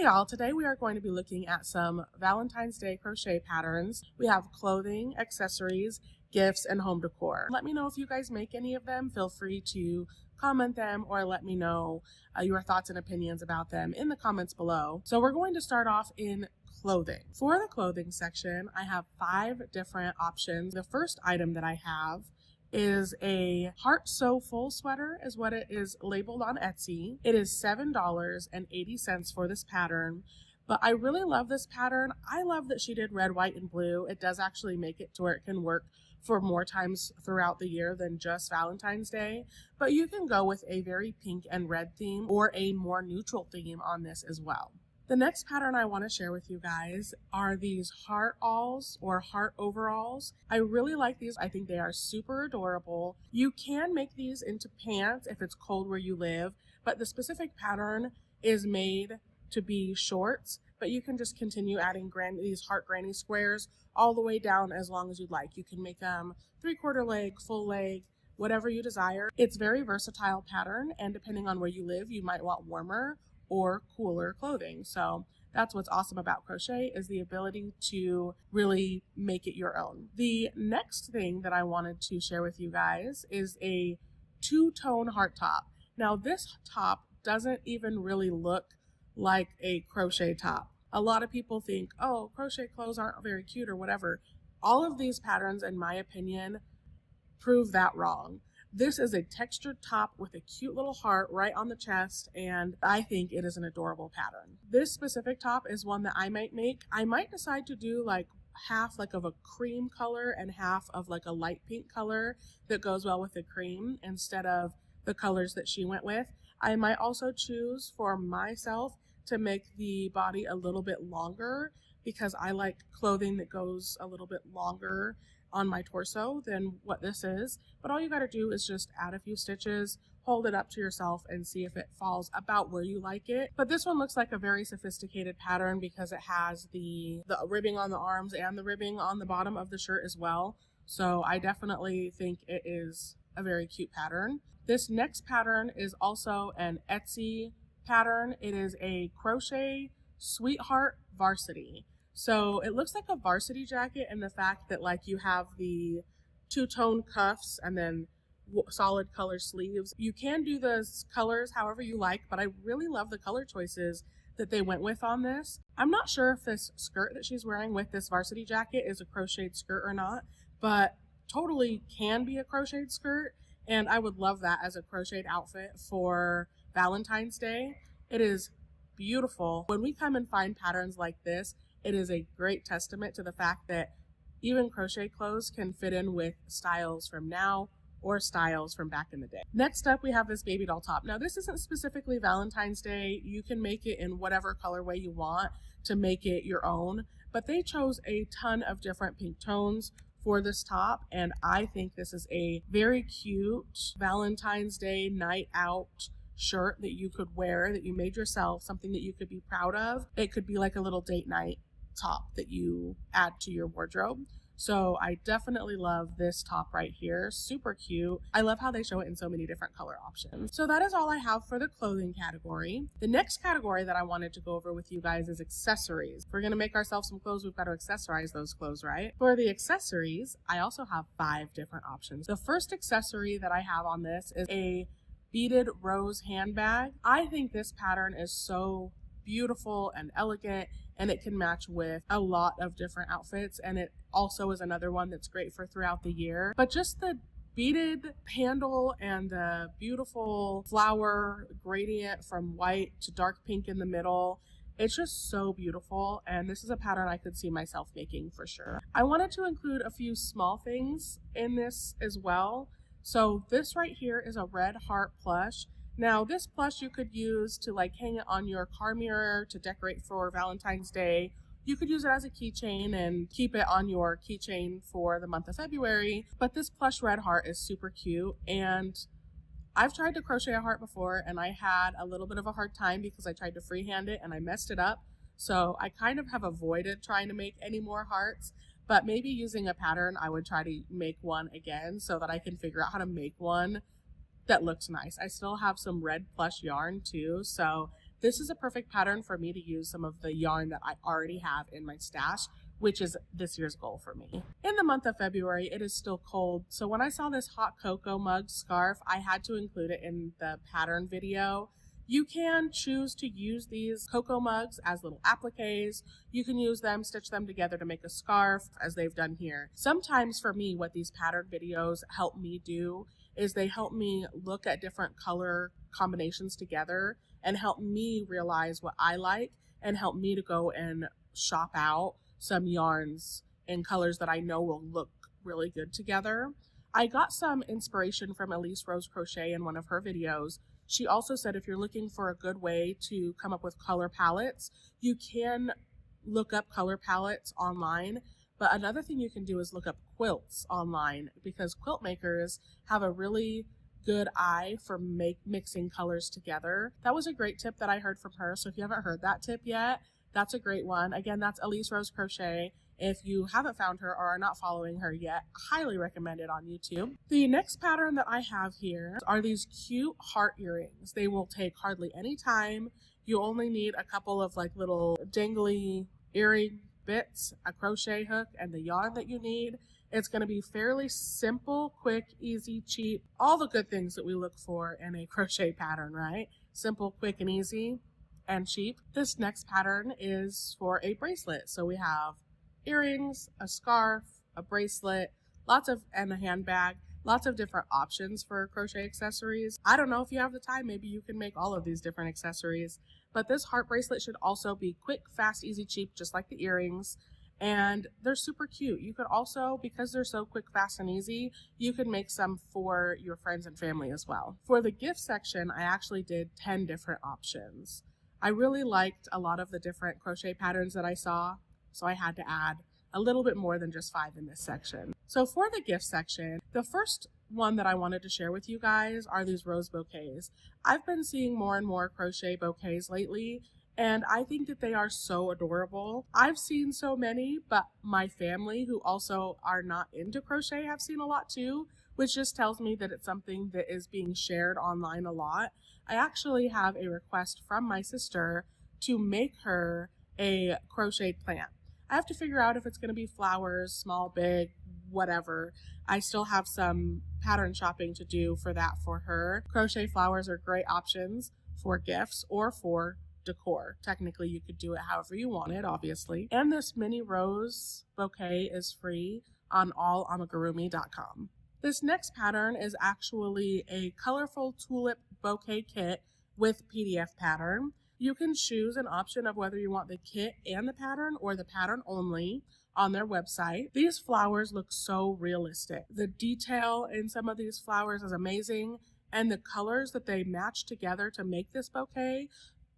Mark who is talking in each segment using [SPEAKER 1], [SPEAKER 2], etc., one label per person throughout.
[SPEAKER 1] y'all, today we are going to be looking at some Valentine's Day crochet patterns. We have clothing, accessories, gifts, and home decor. Let me know if you guys make any of them. Feel free to comment them or let me know your thoughts and opinions about them in the comments below. So we're going to start off in clothing. For the clothing section, I have 5 different options. The first item that I have is a heart sew full sweater is what it is labeled on Etsy. It is $7.80 for this pattern, but I really love this pattern. I love that she did red, white, and blue. It does actually make it to where it can work for more times throughout the year than just Valentine's Day, but you can go with a very pink and red theme or a more neutral theme on this as well. The next pattern I want to share with you guys are these heart alls or heart overalls. I really like these. I think they are super adorable. You can make these into pants if it's cold where you live, but the specific pattern is made to be shorts, but you can just continue adding these heart granny squares all the way down as long as you'd like. You can make them 3/4 leg, full leg, whatever you desire. It's very versatile pattern, and depending on where you live, you might want warmer or cooler clothing. So that's what's awesome about crochet, is the ability to really make it your own. The next thing that I wanted to share with you guys is a 2-tone heart top. Now this top doesn't even really look like a crochet top. A lot of people think, oh, crochet clothes aren't very cute or whatever. All of these patterns, in my opinion, prove that wrong. This is a textured top with a cute little heart right on the chest, and I think it is an adorable pattern. This specific top is one that I might make. I might decide to do like half like of a cream color and half of like a light pink color that goes well with the cream instead of the colors that she went with. I might also choose for myself to make the body a little bit longer because I like clothing that goes a little bit longer on my torso than what this is, but all you got to do is just add a few stitches, hold it up to yourself, and see if it falls about where you like it. But this one looks like a very sophisticated pattern because it has the ribbing on the arms and the ribbing on the bottom of the shirt as well. So I definitely think it is a very cute pattern. This next pattern is also an Etsy pattern. It is a crochet sweetheart varsity. So it looks like a varsity jacket in the fact that like you have the 2-tone cuffs and then solid color sleeves. You can do the colors however you like, but I really love the color choices that they went with on this. I'm not sure if this skirt that she's wearing with this varsity jacket is a crocheted skirt or not, but totally can be a crocheted skirt, and I would love that as a crocheted outfit for Valentine's Day. It is beautiful. When we come and find patterns like this, it is a great testament to the fact that even crochet clothes can fit in with styles from now or styles from back in the day. Next up, we have this baby doll top. Now, this isn't specifically Valentine's Day. You can make it in whatever colorway you want to make it your own, but they chose a ton of different pink tones for this top, and I think this is a very cute Valentine's Day night out shirt that you could wear, that you made yourself, something that you could be proud of. It could be like a little date night top that you add to your wardrobe. So I definitely love this top right here. Super cute. I love how they show it in so many different color options. So that is all I have for the clothing category. The next category that I wanted to go over with you guys is accessories. If we're going to make ourselves some clothes, we've got to accessorize those clothes, right? For the accessories, I also have 5 different options. The first accessory that I have on this is a beaded rose handbag. I think this pattern is so beautiful and elegant, and it can match with a lot of different outfits, and it also is another one that's great for throughout the year. But just the beaded handle and the beautiful flower gradient from white to dark pink in the middle, it's just so beautiful, and this is a pattern I could see myself making for sure. I wanted to include a few small things in this as well. So this right here is a red heart plush. Now this plush you could use to like hang it on your car mirror to decorate for Valentine's Day. You could use it as a keychain and keep it on your keychain for the month of February. But this plush red heart is super cute, and I've tried to crochet a heart before and I had a little bit of a hard time because I tried to freehand it and I messed it up. So I kind of have avoided trying to make any more hearts. But maybe using a pattern, I would try to make one again so that I can figure out how to make one that looks nice. I still have some red plush yarn too, so this is a perfect pattern for me to use some of the yarn that I already have in my stash, which is this year's goal for me. In the month of February, it is still cold, so when I saw this hot cocoa mug scarf, I had to include it in the pattern video. You can choose to use these cocoa mugs as little appliques. You can use them, stitch them together to make a scarf, as they've done here. Sometimes for me, what these pattern videos help me do is they help me look at different color combinations together and help me realize what I like and help me to go and shop out some yarns in colors that I know will look really good together. I got some inspiration from Elise Rose Crochet in one of her videos. She also said if you're looking for a good way to come up with color palettes, you can look up color palettes online. But another thing you can do is look up quilts online, because quilt makers have a really good eye for mixing colors together. That was a great tip that I heard from her. So if you haven't heard that tip yet, that's a great one. Again, that's Elise Rose Crochet. If you haven't found her or are not following her yet, highly recommend it on YouTube. The next pattern that I have here are these cute heart earrings. They will take hardly any time. You only need a couple of like little dangly earring bits, a crochet hook, and the yarn that you need. It's going to be fairly simple, quick, easy, cheap, all the good things that we look for in a crochet pattern, right? Simple, quick, and easy, and cheap. This next pattern is for a bracelet. So we have earrings, a scarf, a bracelet, and a handbag, lots of different options for crochet accessories. I don't know if you have the time, maybe you can make all of these different accessories, but this heart bracelet should also be quick, fast, easy, cheap, just like the earrings. And they're super cute. You could also, because they're so quick, fast, and easy, you can make some for your friends and family as well. For the gift section, I actually did 10 different options. I really liked a lot of the different crochet patterns that I saw, so I had to add a little bit more than just 5 in this section. So for the gift section, the first one that I wanted to share with you guys are these rose bouquets. I've been seeing more and more crochet bouquets lately, and I think that they are so adorable. I've seen so many, but my family, who also are not into crochet, have seen a lot too, which just tells me that it's something that is being shared online a lot. I actually have a request from my sister to make her a crocheted plant. I have to figure out if it's going to be flowers, small, big, whatever. I still have some pattern shopping to do for that for her. Crochet flowers are great options for gifts or for decor. Technically, you could do it however you want it, obviously. And this mini rose bouquet is free on allamigurumi.com. This next pattern is actually a colorful tulip bouquet kit with PDF pattern. You can choose an option of whether you want the kit and the pattern or the pattern only on their website. These flowers look so realistic. The detail in some of these flowers is amazing, and the colors that they match together to make this bouquet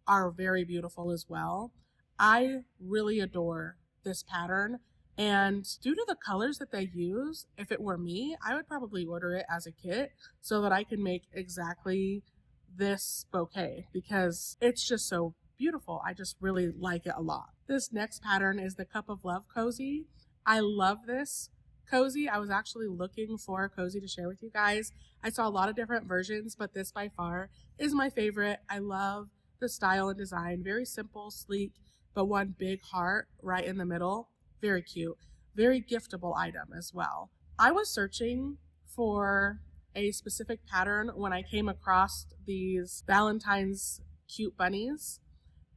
[SPEAKER 1] are very beautiful as well. I really adore this pattern, and due to the colors that they use, if it were me, I would probably order it as a kit so that I can make exactly this bouquet because it's just so beautiful. I just really like it a lot. This next pattern is the Cup of Love cozy. I love this cozy. I was actually looking for a cozy to share with you guys. I saw a lot of different versions, but this by far is my favorite. I love the style and design. Very simple, sleek, but one big heart right in the middle. Very cute. Very giftable item as well. I was searching for a specific pattern when I came across these Valentines cute bunnies,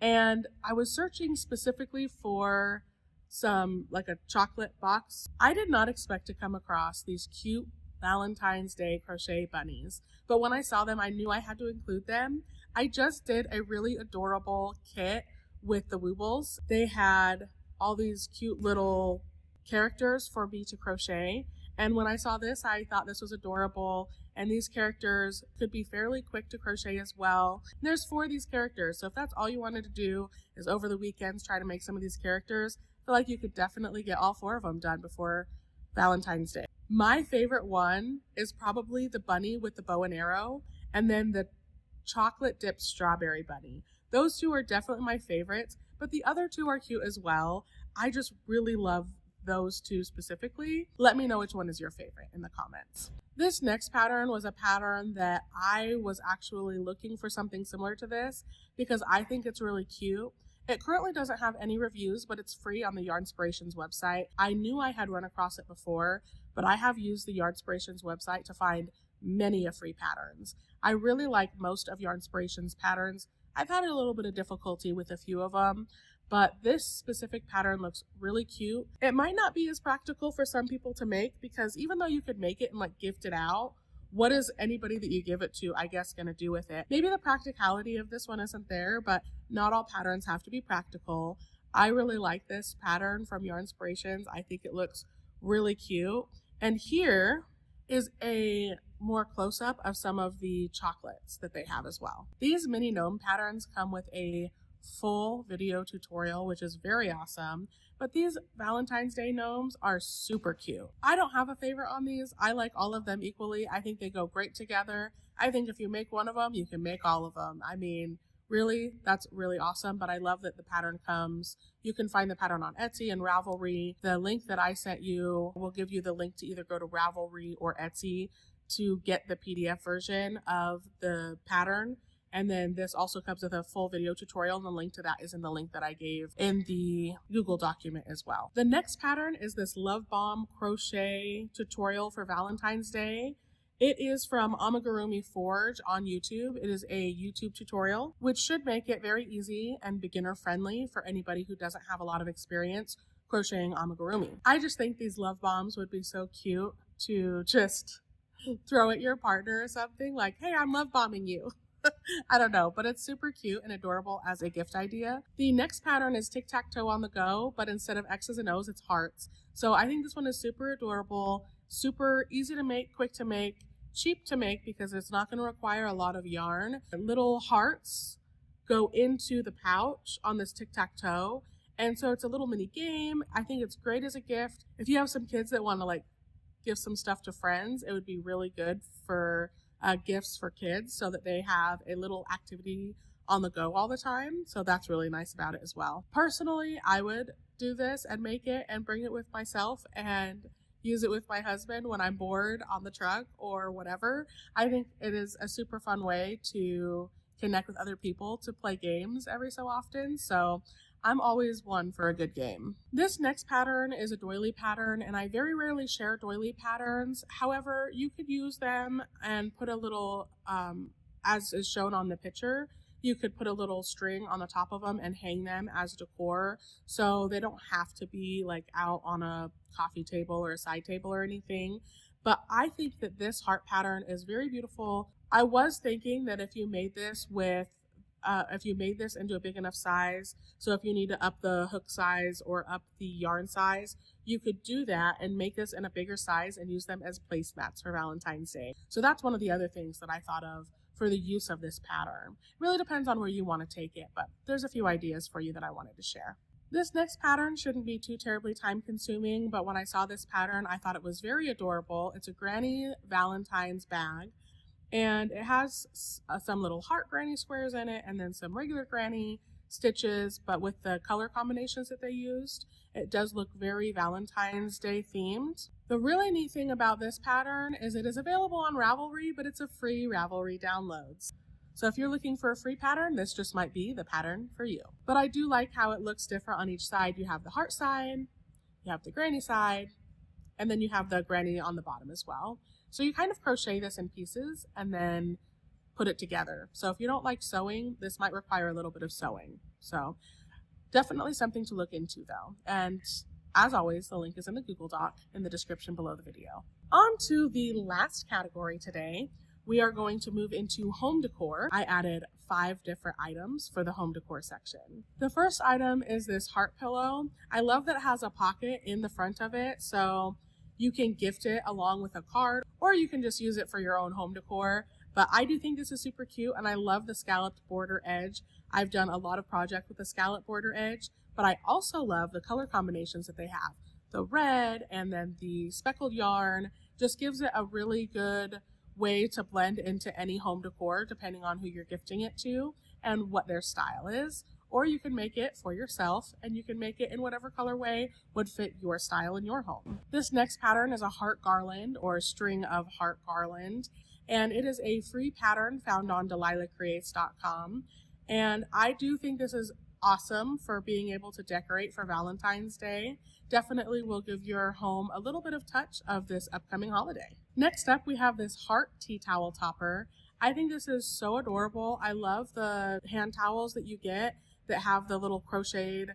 [SPEAKER 1] and I was searching specifically for some like a chocolate box. I did not expect to come across these cute Valentine's Day crochet bunnies, but when I saw them, I knew I had to include them. I just did a really adorable kit with the Woobles. They had all these cute little characters for me to crochet. And when I saw this, I thought this was adorable. And these characters could be fairly quick to crochet as well. And there's 4 of these characters. So if that's all you wanted to do is over the weekends try to make some of these characters, I feel like you could definitely get all 4 of them done before Valentine's Day. My favorite one is probably the bunny with the bow and arrow, and then the chocolate dipped strawberry bunny. Those 2 are definitely my favorites, but the other 2 are cute as well. I just really love those two specifically. Let me know which one is your favorite in the comments. This next pattern was a pattern that I was actually looking for something similar to this because I think it's really cute. It currently doesn't have any reviews, but it's free on the Yarnspirations website. I knew I had run across it before, but I have used the Yarnspirations website to find many free patterns. I really like most of Yarnspirations patterns. I've had a little bit of difficulty with a few of them, but this specific pattern looks really cute. It might not be as practical for some people to make because even though you could make it and like gift it out, what is anybody that you give it to, I guess, going to do with it? Maybe the practicality of this one isn't there, but not all patterns have to be practical. I really like this pattern from Yarnspirations. I think it looks really cute. And here is a more close-up of some of the chocolates that they have as well. These mini gnome patterns come with a full video tutorial, which is very awesome, but these Valentine's Day gnomes are super cute. I don't have a favorite on these. I like all of them equally. I think they go great together. I think if you make one of them, you can make all of them. I mean, really, that's really awesome, but I love that the pattern comes. You can find the pattern on Etsy and Ravelry. The link that I sent you will give you the link to either go to Ravelry or Etsy to get the PDF version of the pattern. And then this also comes with a full video tutorial, and the link to that is in the link that I gave in the Google document as well. The next pattern is this Love Bomb crochet tutorial for Valentine's Day. It is from Amigurumi Forge on YouTube. It is a YouTube tutorial, which should make it very easy and beginner friendly for anybody who doesn't have a lot of experience crocheting amigurumi. I just think these love bombs would be so cute to just throw at your partner or something like, hey, I'm love bombing you. I don't know, but it's super cute and adorable as a gift idea. The next pattern is tic-tac-toe on the go, but instead of X's and O's, it's hearts. So I think this one is super adorable, super easy to make, quick to make, cheap to make because it's not going to require a lot of yarn. Little hearts go into the pouch on this tic-tac-toe, and so it's a little mini game. I think it's great as a gift. If you have some kids that want to like give some stuff to friends, it would be really good for gifts for kids so that they have a little activity on the go all the time. So that's really nice about it as well. Personally, I would do this and make it and bring it with myself and use it with my husband when I'm bored on the truck or whatever. I think it is a super fun way to connect with other people, to play games every so often. So I'm always one for a good game. This next pattern is a doily pattern, and I very rarely share doily patterns. However, you could use them and put a little, as is shown on the picture, you could put a little string on the top of them and hang them as decor. So they don't have to be like out on a coffee table or a side table or anything. But I think that this heart pattern is very beautiful. I was thinking that if you made this into a big enough size, so if you need to up the hook size or up the yarn size, you could do that and make this in a bigger size and use them as placemats for Valentine's Day. So that's one of the other things that I thought of for the use of this pattern. It really depends on where you want to take it, but there's a few ideas for you that I wanted to share. This next pattern shouldn't be too terribly time consuming, but when I saw this pattern, I thought it was very adorable. It's a granny Valentine's bag, and it has some little heart granny squares in it and then some regular granny stitches, but with the color combinations that they used, it does look very Valentine's Day themed. The really neat thing about this pattern is it is available on Ravelry, but it's a free Ravelry downloads. So if you're looking for a free pattern, this just might be the pattern for you. But I do like how it looks different on each side. You have the heart side, you have the granny side, and then you have the granny on the bottom as well. So you kind of crochet this in pieces and then put it together. So if you don't like sewing, this might require a little bit of sewing. So definitely something to look into though. And as always, the link is in the Google Doc in the description below the video. On to the last category today. We are going to move into home decor. I added 5 different items for the home decor section. The first item is this heart pillow. I love that it has a pocket in the front of it, so you can gift it along with a card, or you can just use it for your own home decor. But I do think this is super cute, and I love the scalloped border edge. I've done a lot of projects with the scalloped border edge, but I also love the color combinations that they have. The red and then the speckled yarn just gives it a really good way to blend into any home decor depending on who you're gifting it to and what their style is. or you can make it for yourself, and you can make it in whatever colorway would fit your style in your home. This next pattern is a heart garland or a string of heart garland, and it is a free pattern found on delilahcreates.com. And I do think this is awesome for being able to decorate for Valentine's Day. Definitely will give your home a little bit of touch of this upcoming holiday. Next up, we have this heart tea towel topper. I think this is so adorable. I love the hand towels that you get that have the little crocheted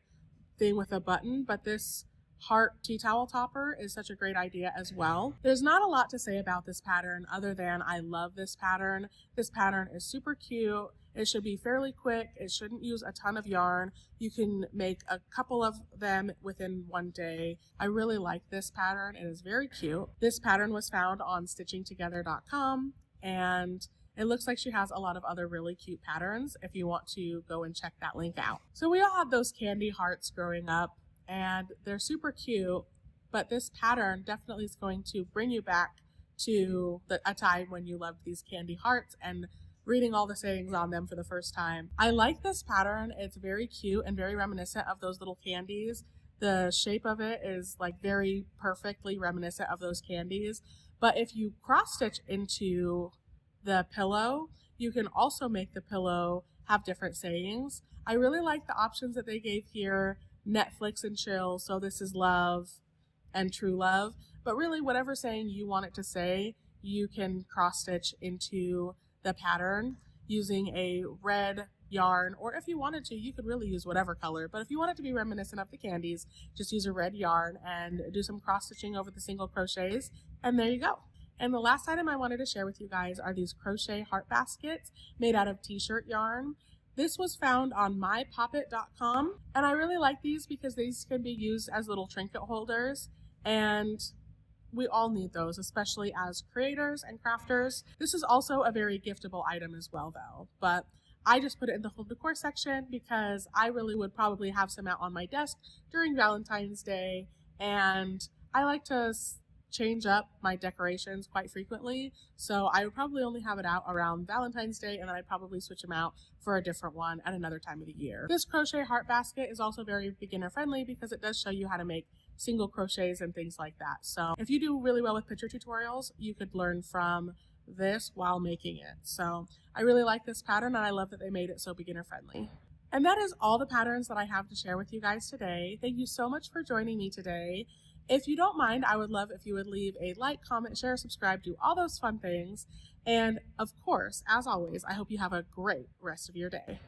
[SPEAKER 1] thing with a button, but this heart tea towel topper is such a great idea as well. There's not a lot to say about this pattern other than I love this pattern. This pattern is super cute. It should be fairly quick. It shouldn't use a ton of yarn. You can make a couple of them within one day. I really like this pattern. It is very cute. This pattern was found on stitchingtogether.com, and it looks like she has a lot of other really cute patterns if you want to go and check that link out. So we all had those candy hearts growing up, and they're super cute, but this pattern definitely is going to bring you back to a time when you loved these candy hearts and reading all the sayings on them for the first time. I like this pattern. It's very cute and very reminiscent of those little candies. The shape of it is like very perfectly reminiscent of those candies. But if you cross stitch into the pillow, you can also make the pillow have different sayings. I really like the options that they gave here. Netflix and chill, so this is love and true love. But really, whatever saying you want it to say, you can cross stitch into the pattern using a red yarn, or if you wanted to, you could really use whatever color, but if you want it to be reminiscent of the candies, just use a red yarn and do some cross stitching over the single crochets, and there you go. And the last item I wanted to share with you guys are these crochet heart baskets made out of t-shirt yarn. This was found on mypoppet.com, and I really like these because these can be used as little trinket holders, and we all need those, especially as creators and crafters. This is also a very giftable item as well, though. But I just put it in the home decor section because I really would probably have some out on my desk during Valentine's Day. And I like to change up my decorations quite frequently. So I would probably only have it out around Valentine's Day, and then I'd probably switch them out for a different one at another time of the year. This crochet heart basket is also very beginner friendly because it does show you how to make single crochets and things like that. So if you do really well with picture tutorials, you could learn from this while making it. So I really like this pattern, and I love that they made it so beginner friendly. And that is all the patterns that I have to share with you guys today. Thank you so much for joining me today. If you don't mind, I would love if you would leave a like, comment, share, subscribe, do all those fun things. And of course, as always, I hope you have a great rest of your day.